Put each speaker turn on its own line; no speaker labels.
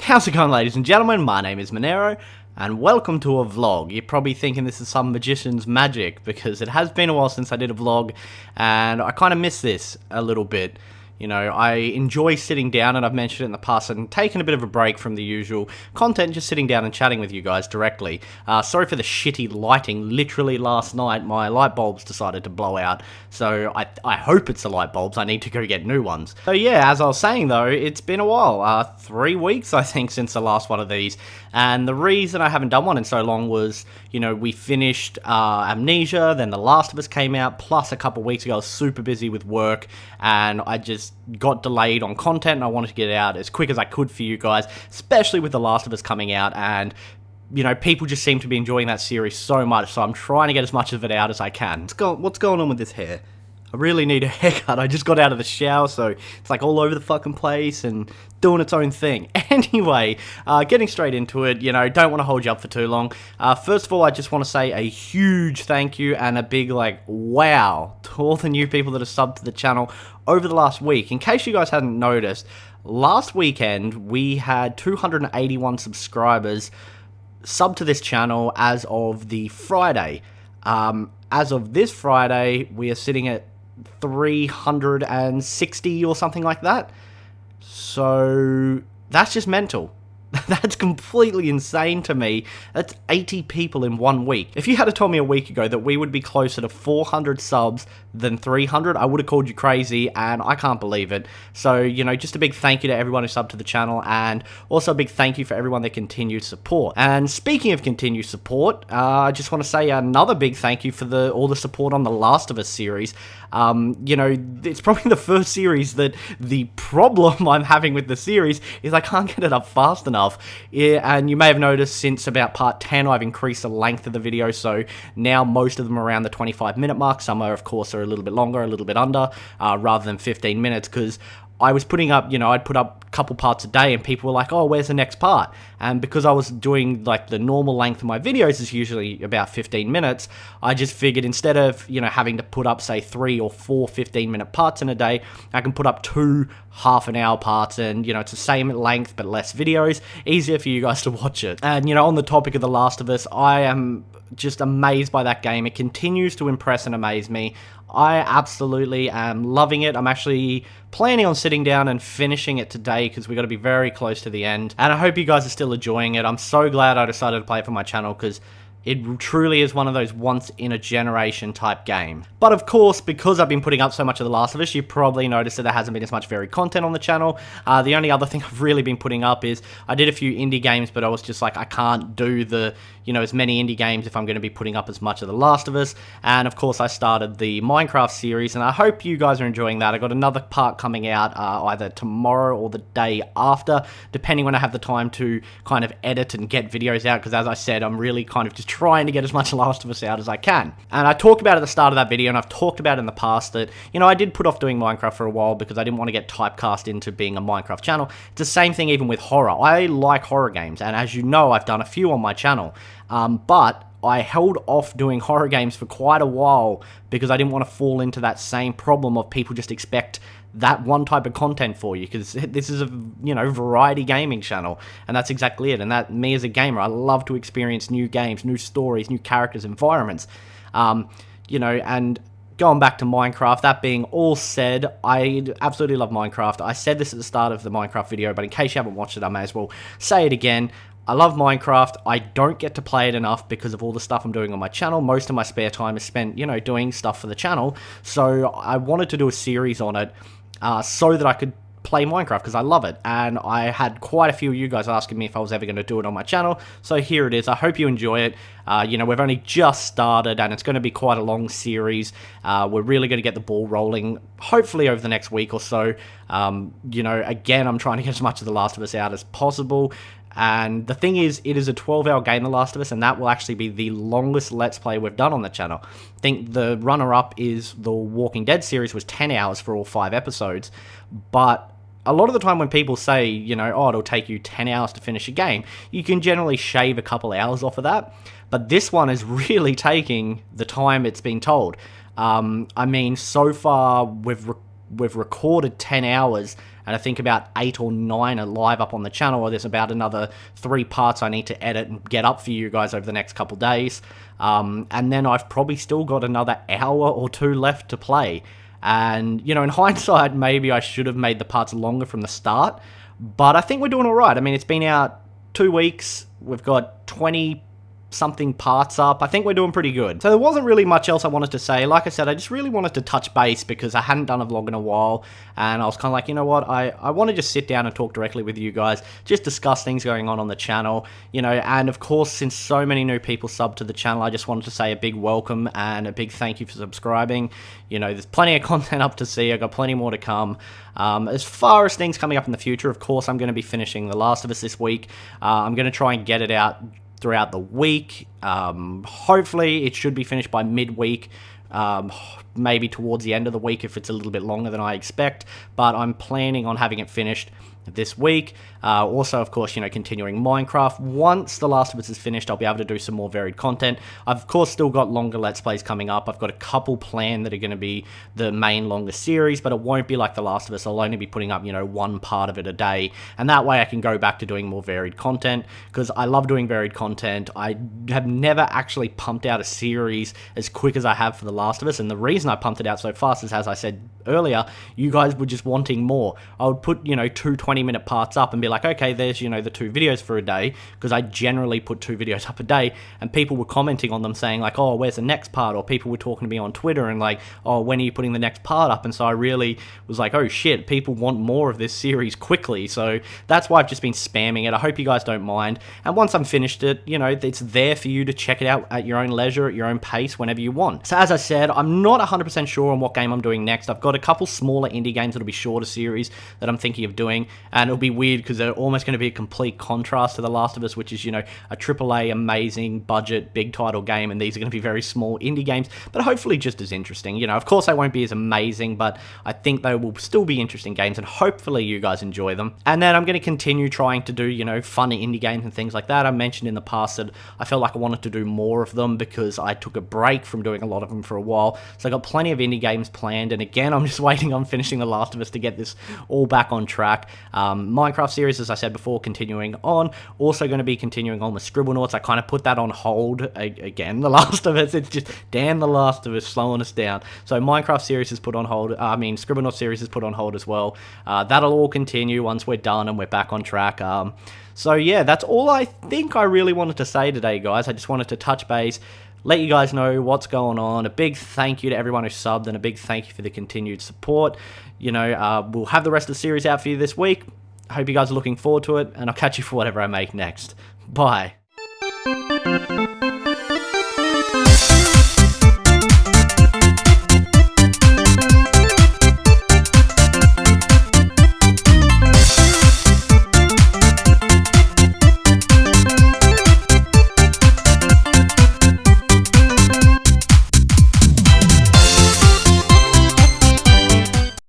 How's it going, ladies and gentlemen? My name is Monero, and welcome to a vlog. You're probably thinking this is some magician's magic, because it has been a while since I did a vlog, and I kind of miss this a little bit. You know, I enjoy sitting down, and I've mentioned it in the past, and taking a bit of a break from the usual content, just sitting down and chatting with you guys directly. Sorry for the shitty lighting. Literally last night, my light bulbs decided to blow out, so I hope it's the light bulbs. I need to go get new ones. So yeah, as I was saying though, it's been a while. 3 weeks, I think, since the last one of these, and the reason I haven't done one in so long was, you know, we finished Amnesia, then The Last of Us came out, plus a couple weeks ago I was super busy with work, and I just got delayed on content, and I wanted to get it out as quick as I could for you guys, especially with The Last of Us coming out, and you know, people just seem to be enjoying that series so much, so I'm trying to get as much of it out as I can. What's going on with this hair? I really need a haircut. I just got out of the shower, so it's like all over the fucking place and doing its own thing. Anyway, getting straight into it, you know, don't want to hold you up for too long. First of all, I just want to say a huge thank you and a big, like, wow to all the new people that have subbed to the channel over the last week. In case you guys hadn't noticed, last weekend we had 281 subscribers sub to this channel as of the Friday. As of this Friday, we are sitting at 360 or something like that. So that's just mental. That's completely insane to me. That's 80 people in 1 week. If you had told me a week ago that we would be closer to 400 subs than 300, I would have called you crazy, and I can't believe it. So, you know, just a big thank you to everyone who subbed to the channel, and also a big thank you for everyone that continued support. And speaking of continued support, I just want to say another big thank you for all the support on the Last of Us series. You know, it's probably the first series that the problem I'm having with the series is I can't get it up fast enough. Yeah, and you may have noticed since about part 10 I've increased the length of the video, so now most of them are around the 25-minute mark. Some are, of course, are a little bit longer, a little bit under, rather than 15 minutes, because I was putting up, you know, I'd put up a couple parts a day, and people were like, oh, where's the next part? And because I was doing, like, the normal length of my videos is usually about 15 minutes, I just figured instead of, you know, having to put up, say, 3 or 4 15-minute parts in a day, I can put up 2 half-an-hour parts, and, you know, it's the same length but less videos, easier for you guys to watch it. And, you know, on the topic of The Last of Us, I am just amazed by that game. It continues to impress and amaze me. I absolutely am loving it. I'm actually planning on sitting down and finishing it today, because we've got to be very close to the end. And I hope you guys are still enjoying it. I'm so glad I decided to play it for my channel, because it truly is one of those once-in-a-generation type game. But of course, because I've been putting up so much of The Last of Us, you probably noticed that there hasn't been as much varied content on the channel. The only other thing I've really been putting up is, I did a few indie games, but I was just like, I can't do the, you know, as many indie games if I'm going to be putting up as much of The Last of Us. And of course, I started the Minecraft series, and I hope you guys are enjoying that. I got another part coming out either tomorrow or the day after, depending when I have the time to kind of edit and get videos out, because as I said, I'm really kind of just trying to get as much Last of Us out as I can. And I talked about it at the start of that video, and I've talked about it in the past that, you know, I did put off doing Minecraft for a while because I didn't want to get typecast into being a Minecraft channel. It's the same thing even with horror. I like horror games, and as you know, I've done a few on my channel, but I held off doing horror games for quite a while because I didn't want to fall into that same problem of people just expect that one type of content for you, because this is a, you know, variety gaming channel, and that's exactly it. And that, me as a gamer, I love to experience new games, new stories, new characters, environments, you know. And going back to Minecraft, that being all said, I absolutely love Minecraft. I said this at the start of the Minecraft video, but in case you haven't watched it, I may as well say it again. I love Minecraft. I don't get to play it enough because of all the stuff I'm doing on my channel. Most of my spare time is spent, you know, doing stuff for the channel. So I wanted to do a series on it so that I could play Minecraft, because I love it. And I had quite a few of you guys asking me if I was ever going to do it on my channel. So here it is. I hope you enjoy it. You know, we've only just started, and it's going to be quite a long series. We're really going to get the ball rolling, hopefully over the next week or so. You know, again, I'm trying to get as much of The Last of Us out as possible. And the thing is, it is a 12-hour game, The Last of Us, and that will actually be the longest Let's Play we've done on the channel. I think the runner-up is the Walking Dead series, was 10 hours for all 5 episodes. But a lot of the time when people say, you know, oh, it'll take you 10 hours to finish a game, you can generally shave a couple hours off of that. But this one is really taking the time it's been told. I mean, so far, we've recorded 10 hours, and I think about 8 or 9 are live up on the channel, or there's about another 3 parts I need to edit and get up for you guys over the next couple days. And then I've probably still got another hour or 2 left to play. And, you know, in hindsight, maybe I should have made the parts longer from the start, but I think we're doing all right. I mean, it's been out 2 weeks. We've got 20 something parts up. I think we're doing pretty good. So there wasn't really much else I wanted to say. Like I said, I just really wanted to touch base because I hadn't done a vlog in a while, and I was kind of like, you know what, I want to just sit down and talk directly with you guys, just discuss things going on the channel, you know. And of course, since so many new people subbed to the channel, I just wanted to say a big welcome and a big thank you for subscribing. You know, there's plenty of content up to see. I've got plenty more to come. As far as things coming up in the future, of course, I'm going to be finishing The Last of Us this week. I'm going to try and get it out throughout the week. Hopefully it should be finished by midweek, maybe towards the end of the week if it's a little bit longer than I expect, but I'm planning on having it finished this week. Also, of course, you know, continuing Minecraft. Once The Last of Us is finished, I'll be able to do some more varied content. I've, of course, still got longer Let's Plays coming up. I've got a couple planned that are going to be the main longer series, but it won't be like The Last of Us. I'll only be putting up, you know, one part of it a day, and that way I can go back to doing more varied content, because I love doing varied content. I have never actually pumped out a series as quick as I have for The Last of Us, and the reason I pumped it out so fast is, as I said earlier, you guys were just wanting more. I would put, you know, 2 20-minute parts up and be like, okay, there's, you know, the 2 videos for a day, because I generally put 2 videos up a day, and people were commenting on them saying like, oh, where's the next part? Or people were talking to me on Twitter and like, oh, when are you putting the next part up? And so I really was like, oh shit, people want more of this series quickly. So that's why I've just been spamming it. I hope you guys don't mind. And once I'm finished it, you know, it's there for you to check it out at your own leisure, at your own pace, whenever you want. So as I said, I'm not 100% sure on what game I'm doing next. I've got a couple smaller indie games that'll be shorter series that I'm thinking of doing, and it'll be weird because they're almost going to be a complete contrast to The Last of Us, which is, you know, a AAA amazing budget big title game, and these are going to be very small indie games, but hopefully just as interesting. You know, of course they won't be as amazing, but I think they will still be interesting games, and hopefully you guys enjoy them. And then I'm going to continue trying to do, you know, fun indie games and things like that. I mentioned in the past that I felt like I wanted to do more of them because I took a break from doing a lot of them for a while, so I got plenty of indie games planned, and again, I'm just waiting on finishing The Last of Us to get this all back on track. Minecraft series, as I said before, continuing on. Also going to be continuing on with Scribblenauts. I kind of put that on hold again. The Last of Us, it's just, damn, The Last of Us slowing us down. So Minecraft series is put on hold. Scribblenauts series is put on hold as well. That'll all continue once we're done and we're back on track. So yeah, that's all I think I really wanted to say today, guys. I just wanted to touch base, let you guys know what's going on. A big thank you to everyone who subbed, and a big thank you for the continued support. You know, we'll have the rest of the series out for you this week. I hope you guys are looking forward to it, and I'll catch you for whatever I make next. Bye.